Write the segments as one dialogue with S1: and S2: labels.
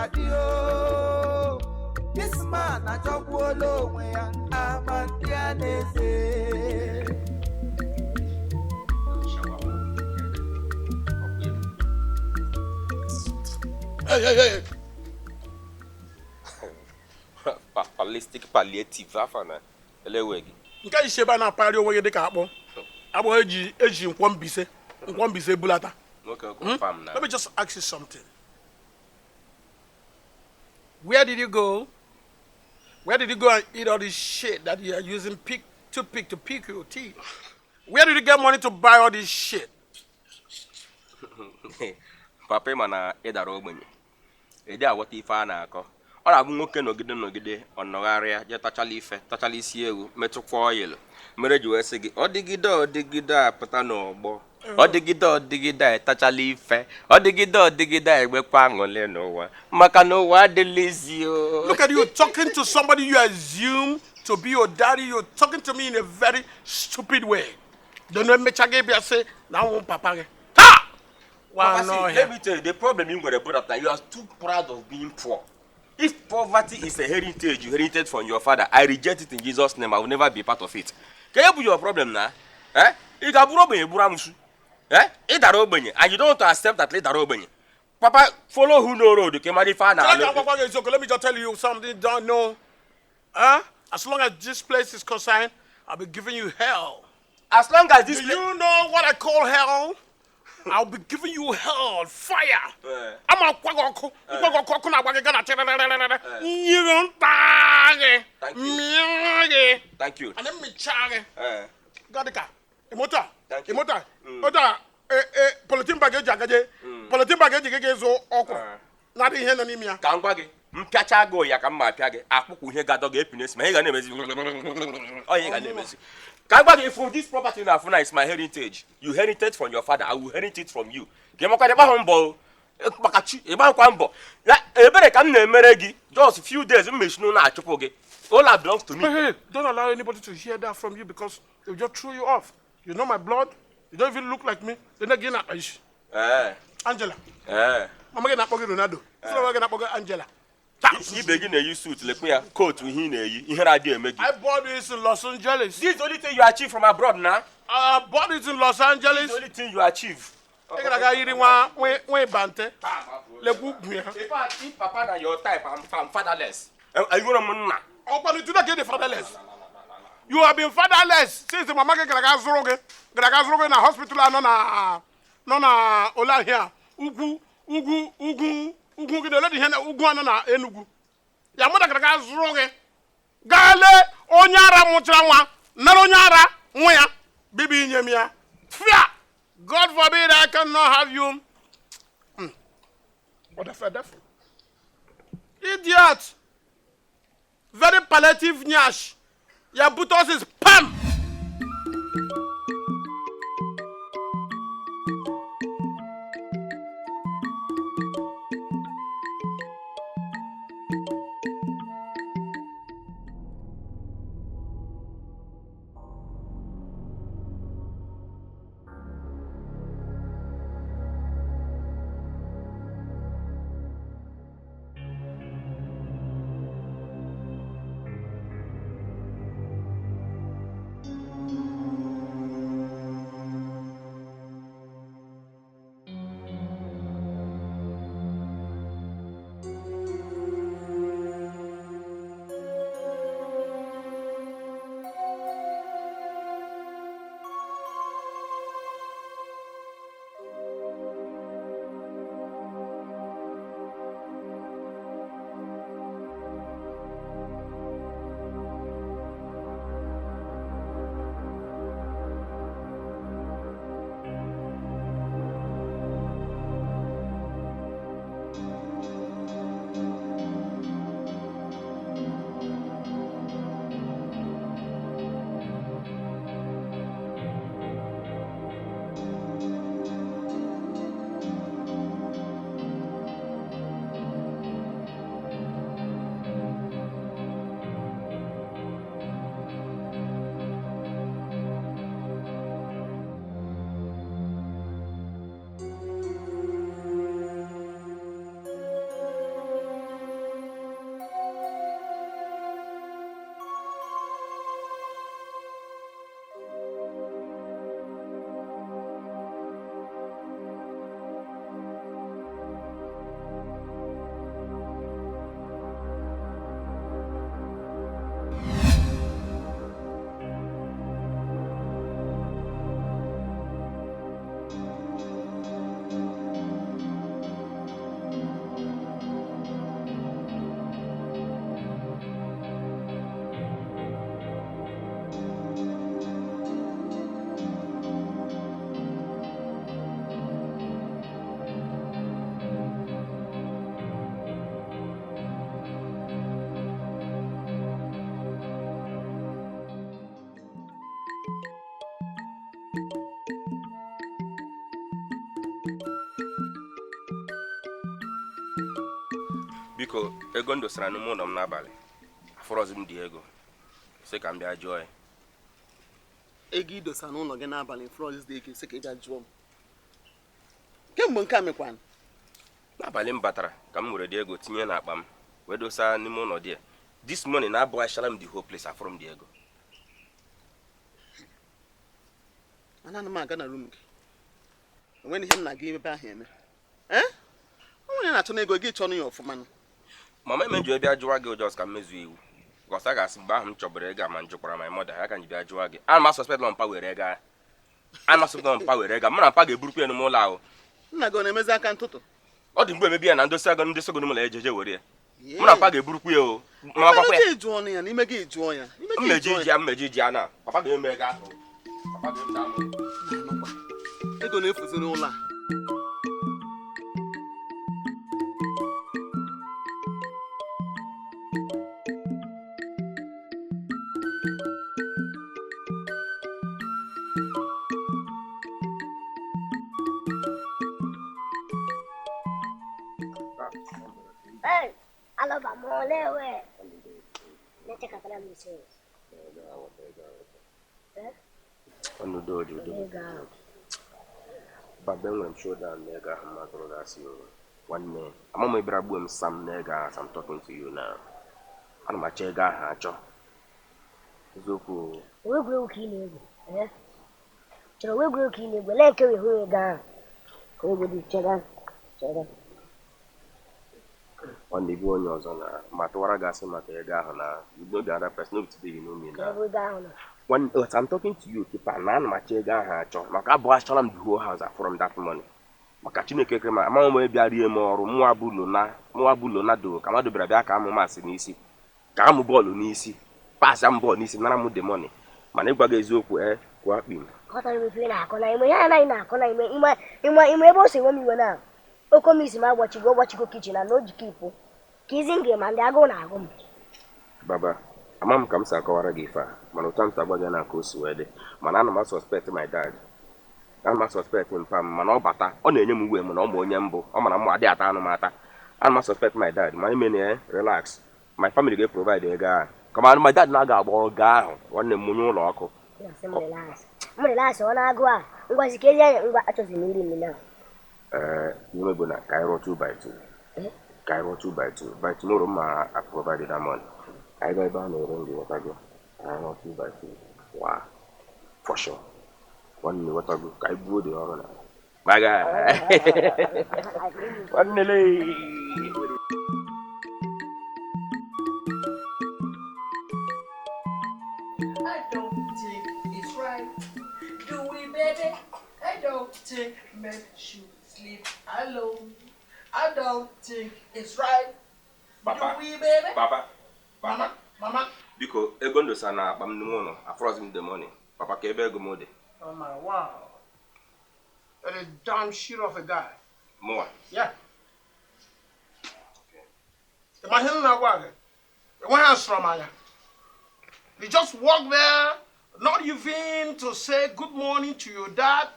S1: radio. This man a job wolo we ya Amandianeze.
S2: Hey.
S3: Ballistic palliative afana. Elewegi.
S2: Nke isheba na pari owo yede ka akpo. Abo eji nkwambise bulata.
S3: Okay, confirm now.
S2: Let me just ask you something. Where did you go? Where did you go and eat all this shit that you are using to pick your teeth? Where did you get money to buy all this shit?
S3: Papa mana edara ogbenye. Ede awota ife a na-akọ. Ọ na-abụ nwoke nọgide ọnọgharịa je tachala isi ewu metụkwa oil. Mere ji wee sị gị ọ dịgide apụta n'ọgbọ. Ọ dịgide tachala ife. Ọ dịgide egbekwa aṅụle n'ụwa. Maka n'ụwa adịlizi o.
S2: Look at you talking to somebody you assume to be your daddy. You're talking to me in a very stupid way. Don't know me chage say now papa. Ha!
S3: Papa, see, let me tell you, the problem you got about that you are too proud of being poor. If poverty is a heritage you inherited from your father, I reject it in Jesus' name. I will never be part of it. Can you put your problem now? You got broken, and you don't want to accept that later. Papa, follow who no road. You can marry father.
S2: Let me just tell you something. Don't know. As long as this place is concerned, I'll be giving you hell.
S3: As long as this.
S2: Do you know what I call hell? I'll be giving you hell, fire. I'm a quack.
S3: Thank you.
S2: And then me charge. Gadika. Imota.
S3: Thank you.
S2: Imota. Oda. Politin baggage. Politin baggage zo oko. Nadi hen animia.
S3: Kangwage. Mkacha go ya kama piage. Akpuku ihe gado ga epines. Ma he ga na-emezi. Oh, he ga na-emezi. Kangwage, if this property in Afuna is my heritage, you inherited from your father, I will inherit it from you. Gemaka deba humble. Bakachi, eba kwambo. La ebere kam na emere gi. Just a few days mmeshinu na achupo gi. All that belongs to me.
S2: Hey, don't allow anybody to hear that from you because they'll just throw you off. You know my blood? You don't even look like me. They're not getting up. Angela. Mama get up Ronaldo. So get up Angela.
S3: You begin to use suit like me a coat with him.
S2: I bought this in Los Angeles.
S3: This is the only thing you achieve from abroad now.
S2: I bought it in Los Angeles.
S3: This is the only thing you achieve.
S2: If
S3: Papa na your type, I'm fatherless. Are you going to
S2: oh, but you do not get the fatherless. You have been fatherless since the mama get Gragazroge in a hospital and na Ola here. Ugu get let him Uguana Enugu. Yamada Gragazroge. Gale Onyara Mutrawa, Naronyara, Moya, Bibi Yemia. Fia! God forbid I cannot have you. What a feather. Idiot! Very palliative nyash. Your butos is pam!
S3: biko ego ndosara n'ime ụlọ m n'abalị afọrọzi m dị ego sị ka m bịa jụọ ya.
S4: Ego idosa n'ụlọ gị n'abalị frọz dị ike sị ka ị bịa jụọ m kemgbe nke a mekwana
S3: n'abalị m batara ka m were dị ego tinye n'akpa m wee dosa n'ime ụlọ dị ya. This morning na-abụghachara m the whole place afọrọ m dị ego.
S4: ana m aga na rum gị enweghị ihe m na-aga ebe ahụ eme onye na-achọ n'ego gị chọrọ ya ọfụma
S3: mama emeju bịa jụwa gị ụjọs ka m mezuo iwu gọsa ga-asị mgbe ahụ m chọbara ego ma m jụkwara ma mọda ya ka m ji bịa jụwa gị. ana m asọspekt na mpa were ego mụ na mpa ga-eburukwa ya n'ime ụlọ ahụ.
S4: nna gị ọ na-emezi aka ntụtụ
S3: ọ dị mgbe emebi ya na ndosi ego ndị sogo n'ụlọ ejeje were ya mụ na mpa ga-eburukwa ya o makwakwa ya
S4: jụọ ya n'ime gị jụọ ya
S3: mmeji ji ya na papa ga-eme ego ahụ
S4: ego na-efuzi n'ụlọ a
S5: Alaba molewe. Nete kapala mse.
S3: ọnụ dodo baba enwere m shoda na ego ahụ ma tụrụ gasị nwanne ama m ebere gbuo m sam na ego ahụ as I'm talking to you now. ana m achọ ego ahụ achọ eziokwu
S5: Wegwuregwu ka ị na-egwu. Chọrọ wegwuregwu ka ị na-egwu. Lee nke wee hụ ego ahụ. Ka egwu dị chega.
S3: nwanne gị onye ọzọ na ma tụwara gasị maka ego ahụ na you the other person no today you know me now. When I'm talking to you kipa na ana m achọ ego ahụ achọ maka abụ achọla m the whole house from that money maka Chineke kere ma ama m bịa rie m ọrụ mụwa bụ lonado ka mmadụ bịara bịa ka amụ masị n'isi ka amụ bọọlụ n'isi pasị m bọọlụ n'isi nara m the money mana ịgwa gị eziokwu kwa akpi m
S5: Kọtara m ife na-akọ na ime ya anaghị na-akọ na ime ebe o si nwe m iwe na okomisi ma agbachigo kichin na o jikọ ipo ka izi nge ma ndị agụụ na-agụ m.
S3: Baba ama m ka m si akọwara gị ife a mana ụta m si agwa gị na ka o si wee dị mana ana m suspect my dad ana m suspect mpa m mana ọ bata ọ na-enye m uwe m na ọ ma onye mbụ ọ mana m adị ata anụ m ata. ana m suspect my dad ma ime na relax my family ga-provide ego ahụ kama my dad na-aga agba oge ahụ nwanne m onye ụlọ ọkụ
S5: m relax ọ na-agụ a ngwazi ka ezi anya ngwa achọzi m iri m na
S3: ihe bụ na ka anyị rụọ 2 by 2 ka anyị rụọ 2 by 2 by tomorrow ma provide that money anyị ga ebe a na-ere ndị wetago ka anyị rụọ 2 by 2 wa for sure nwanne wetago ka anyị buo dị ọrụ na gbaga nwanne lee
S1: I don't think it's right. Do we, baby? I don't think men should sleep alone. I don't think it's right.
S3: Papa,
S1: Do we, baby?
S3: Papa,
S1: Mama.
S3: biko ego ndosa na akpa m n'ime ụlọ afrozi m the money. Papa ka ebe ego m dị.
S2: Oh my wow. That is damn shit of a guy.
S3: Mụwa.
S2: Yeah. Imagine na gwa gị. Enweghị asụrụmanya. You just walk there, not even to say good morning to your dad,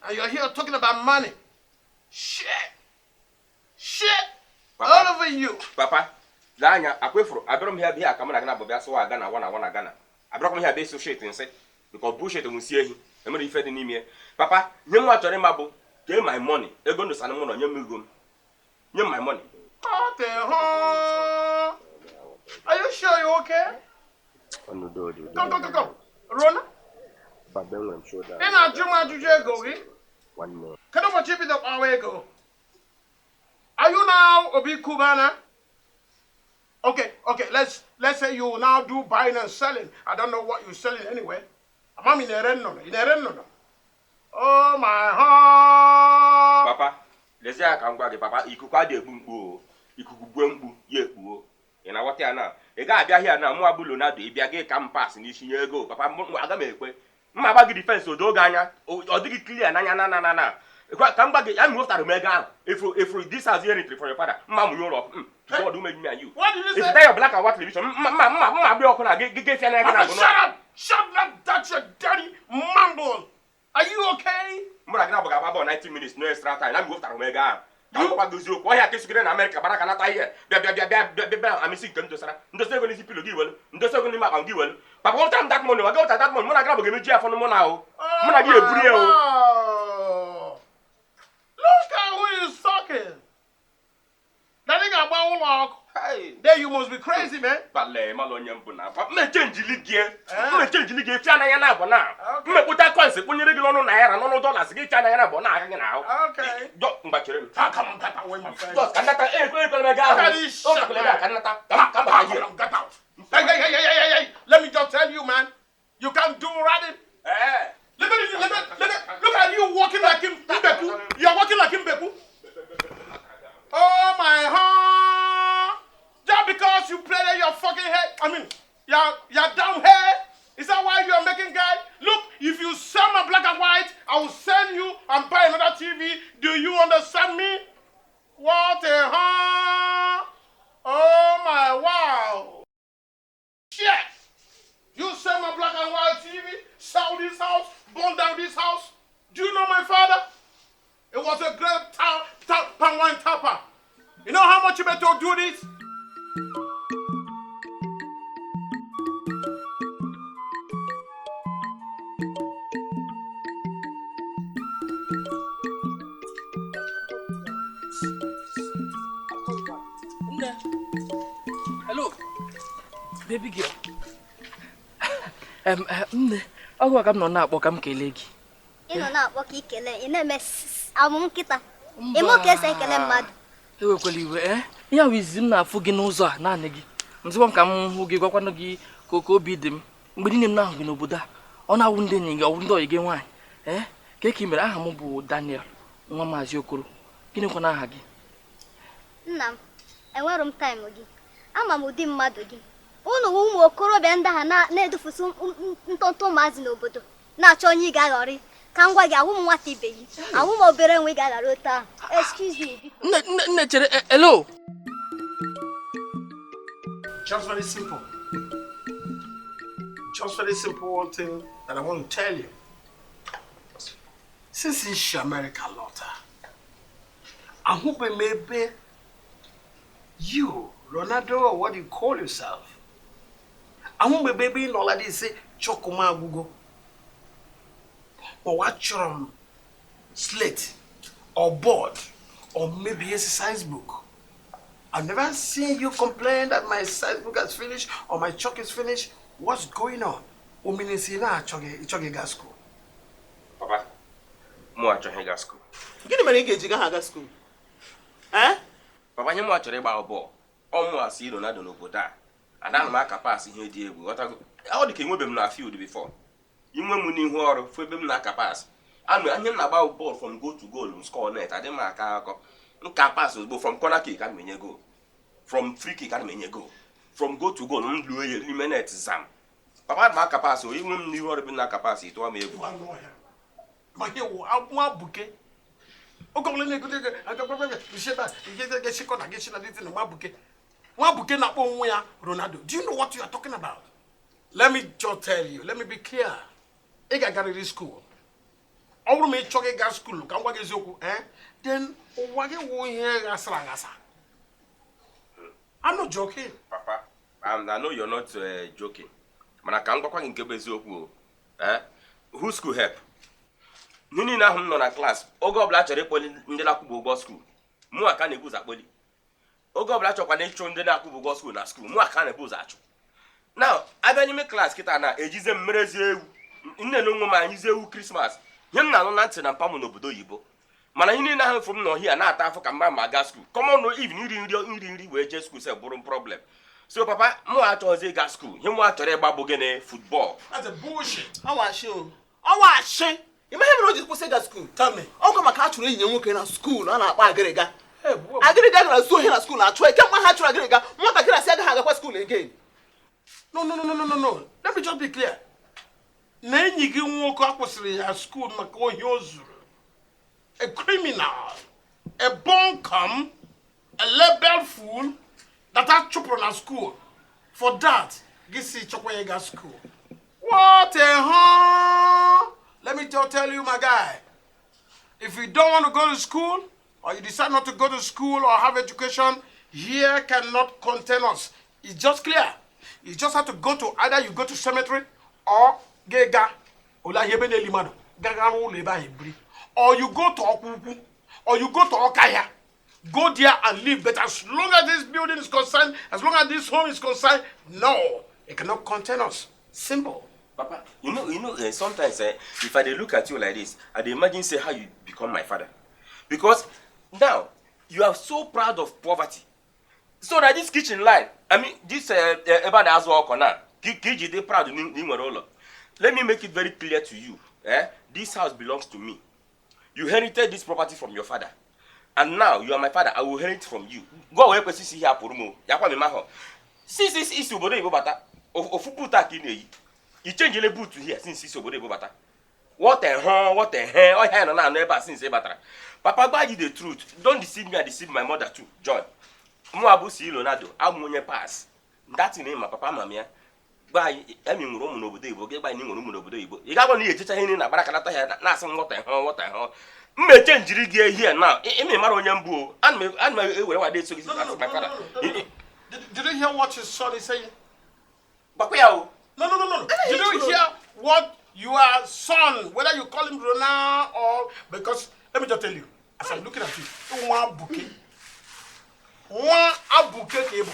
S2: and you're here talking about money. Shit.
S3: Papa.
S2: All over you.
S3: Papa, Lanya, akwefuru, abịara m here bịa ka mụ na gị na bọbịa sụwa Ghana wana Ghana. Abịara m here bịa so shit nsị, because bullshit m si ehi, emere ife dị n'ime. Papa, nye m achọrọ ịma bụ, get my money, ego ndosa na mụ nọ nye m ego m. Nye my money.
S2: What the hell? Are you sure you're okay? Go. Rona?
S3: Baba enwere m shoulder.
S2: Ị na-ajụ m ajụjụ ego gị?
S3: Nwanne.
S2: Kedu ụbọchị bido kpawa ego? Are you now Obi Kubana? Okay. Let's say you now do buying and selling. I don't know what you're selling anyway. Mami na-ere nnụnụ. Oh my heart.
S3: Papa, lezi ya ka m gwa gị papa, ikuku adị egbu mkpu o. Ikuku gbuo mkpu ya ekpuo. Ị na-aghọta ya na ị ga-abịa hịa na mụ abụ Lonado ị bịa gị ka m pas n'isi nye ego papa aga m ekwe mma agba gị difensi odo oge anya ọ dịghị clear n'anya na ka m gba gị ya m wepụtara m ego ahụ if this has hereditary for your father mma mụ ụlọ God who made me and you.
S2: What did you say?
S3: If that your black and white television mma abịa ọkụ na gị fịa na ego
S2: Shut up! That's your dirty mumble. Are you okay?
S3: mụ na gị na-abụ ga-agba bọọ 90 minutes no extra time na m wepụtara m ego ahụ You what goes you? Why have to get in America? But I cannot hear. I'm missing them to Sarah. Just going to see people given. Just going to make a given. But what time that money? I got that money. I grab a game for the money now. I give a
S2: Look at who is talking. That nigga about walk.
S3: Hey,
S2: then you must be crazy, man.
S3: But le malonyam buna. But me change ligie. Me change ligie. Fi ananya na bona. Me puta coins. Punye regular no naira, no dollars. Gi fi ananya na bona aka na.
S2: Okay.
S3: Do mbachire.
S2: Come on, get away, my friend.
S3: Just kanata me ga. Kanata. Come back here.
S2: Get out. Hey. Let me just tell you, man. You can't do rabbit. Look at you walking like him, Mbeku. You're walking like him, Mbeku. Oh my heart! Just because you plaited your fucking head, I mean, your damn hair. Is that why you are making guy? Look, if you sell my black and white, I will send you and buy another TV. Do you understand me? What a heart! Oh my wow! Shit! You sell my black and white TV, sell this house, burn down this house. Do you know my father? It was a great pan wine tapper. You know how much you better do this?
S6: Hello, baby girl. Nne, ọ gwa ka m nọ na-akpọ ka m kelee gị.
S7: Ị nọ na-akpọ ka ikele, ị na-eme amụ nkịta. Ị mụ ka esi ekele mmadụ.
S6: Ewekwala iwe, ihe ahụ izi m na-afụ gị n'ụzọ a naanị gị. M sịkwa m ka m hụ gị gwakwanụ gị ka obi dị m. Mgbe niile m na-ahụ gị n'obodo a, ọ na-awụ ndị enyi gị, ọ bụ ndị ọyị gị nwaanyị. Ka ị mere aha m bụ Daniel, nwa Maazị Okoro. Gịnịkwa aha gị?
S7: Nna m, enwere m taịm gị. Ama m ụdị mmadụ gị. Unu ụmụ okorobịa ndị ha na-edufusi ntụntụ ụmụazị n'obodo na-achọ onye ị ga-aghọrị. Ka m gwa gị, awụ m nwata ibe gị, awụ m obere nwa ị ga-aghara otu ahụ. Excuse me.
S6: Nne chere, hello.
S2: Just very simple. Just very simple thing that I want to tell you. Since it's America, Lotta, I hope maybe you, Ronaldo, or what you call yourself, I hope maybe in all of this say Chokuma Google. Or watch your slate or board or maybe exercise book. I've never seen you complain that my exercise book has finished or my chalk is finished. What's going on? Choge gas school.
S3: Papa, mo achohe gas school.
S4: Gịnị mere ị ga-eji gaa gas school?
S3: Papa, nye mo achọrọ ịgba bọọlụ. Ọ mụ asị Ronaldo n'obodo a. Ada m aka pass ihe dị egwu. Ọ dị ka enwebe m na field before. Inwe m n'ihu ọrụ fụ ebe m na-aka pass. Anya m na-agba bọọlụ from goal to goal score net. Adị m aka akọ. Nka pass ozugbo from corner kick ana m enye goal. From free kick ana m enye goal. From goal to goal m luo ya n'ime net zam. Papa adị m aka pass o inwe m n'ihu ọrụ ebe m na-aka pass ịtụọ m egwu.
S2: Ma ihe wụ nwa buke. Okomle na-egote agagagagag bisheba igeze shiko na geshi na dịtị na nwa buke. Nwa buke na-akpọ onwe ya Ronaldo. Do you know what you are talking about? Let me just tell you. Let me be clear. Ị ga-agarịrị school. Ọ bụrụ ma ị chọghị ịga school ka m gwa gị eziokwu, then ụwa gị wụ ihe ghasara aghasa. I'm not joking.
S3: Papa, I know you're not joking. Mana ka m gwakwa gị nke bụ eziokwu o. Who school help? Nini na ahụ m nọ na class. Oge ọbụla chọrọ ịkpọli ndị na-akwụbụ ụgwọ school. Mụ aka na-ebu ụzọ akpọli. Oge ọbụla chọkwa na ịchụ ndị na-akwụbụ ụgwọ school na school. Mụ aka na-ebu ụzọ achụ. Now, abịa n'ime class kịta na ejize m merezi ewu. Nne na onwe m anyizi ewu Christmas. Ihe m na-anụ na ntị na mpa m n'obodo oyibo. Mana ihe niile ahụ fụrụ m n'ọhịa na-ata afọ ka mma ma aga school. Common no even iri nri wee jee school sef bụrụ problem. So papa, mụ achọghịzi ịga school. Ihe mụ achọrọ ịgba bụ gịnị football.
S2: That's a bullshit.
S4: Awashi. Ị maghị mere o ji kwụsị ịga school?
S2: Tell me.
S4: Ọ kwa maka a chụrụ enyi ya nwoke na school a na-akpọ agịrịga. Agịrịga gara zuo ihe na school achụ eke mma ha chụrụ agịrịga. Nwatakịrị asị agaghị agakwa school again.
S2: No. Let me just be clear. Na enyi gị nwoke akwụsịrị ya school maka ohi o zuru. A criminal, a buncombe, a labeled fool that had chụpụrụ na school. For that, gị si chọkwa ya ga school. What a huh? Let me tell you, my guy. If you don't want to go to school, or you decide not to go to school or have education, here cannot contain us. It's just clear. You just have to go to either you go to cemetery or Gega, or you go to Okuku, or you go to Okaya. Go there and live. But as long as this building is concerned, as long as this home is concerned, no, it cannot contain us. Simple.
S3: Papa, sometimes if I dey look at you like this, I dey imagine say how you become my father. Because now you are so proud of poverty. So that this kitchen line, I mean this Eba na azu oko na, kiji dey proud ni nwere ụlọ. Let me make it very clear to you. This house belongs to me. You inherited this property from your father. And now you are my father, I will inherit from you. Go away kwesi si here porumo. Yakwa me maho. Since this is obodo Igbo bata, ofuputa kini you change the boot to here since this obodo Igbo bata. What a hen, oh hen na no eba since e batara. Papa, gba you the truth. Don't deceive me and deceive my mother too. Joy. Mo abu si Leonardo, amunye pass. That name my papa mamia. Gba emi nwuru umu n'obodo Igbo, gba ni nwuru umu n'obodo Igbo. I ga go na ejecha ihe ni na gbara kanata ya na asị what a hen. Me change rig here now. Me mara onye mbu. And me were what they so this as my father.
S2: Did you hear what your son is saying?
S3: Bakuya.
S2: No. Did you hear what your son, whether you call him Rona or because let me just tell you, as I'm looking at you, one bouquet table.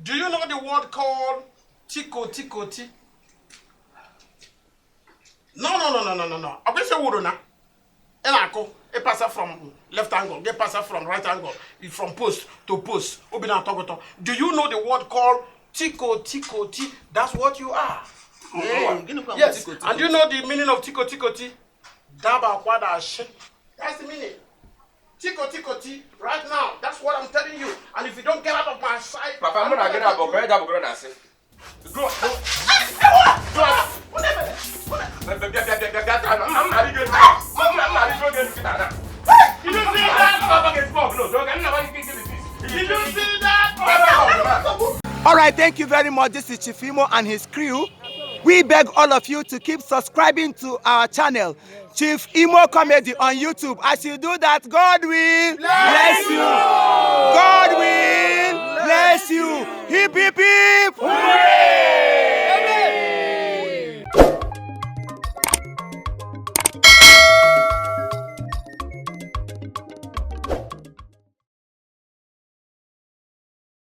S2: Do you know the word called tikoti? No. I'm going to say Rona. It passes from left angle, it passes from right angle, from post to post. Do you know the word called tikoti? That's what you are. Yes, and do you know the meaning of tikoti? Daba kwada she. That's the meaning. Tikoti, right now. That's what I'm telling you. And if you don't get out of my sight,
S3: Papa, I'm not going to go.
S8: All right, thank you very much. This is Chief Imo and his crew. We beg all of you to keep subscribing to our channel, Chief Imo Comedy on YouTube. As you do that, God will bless you.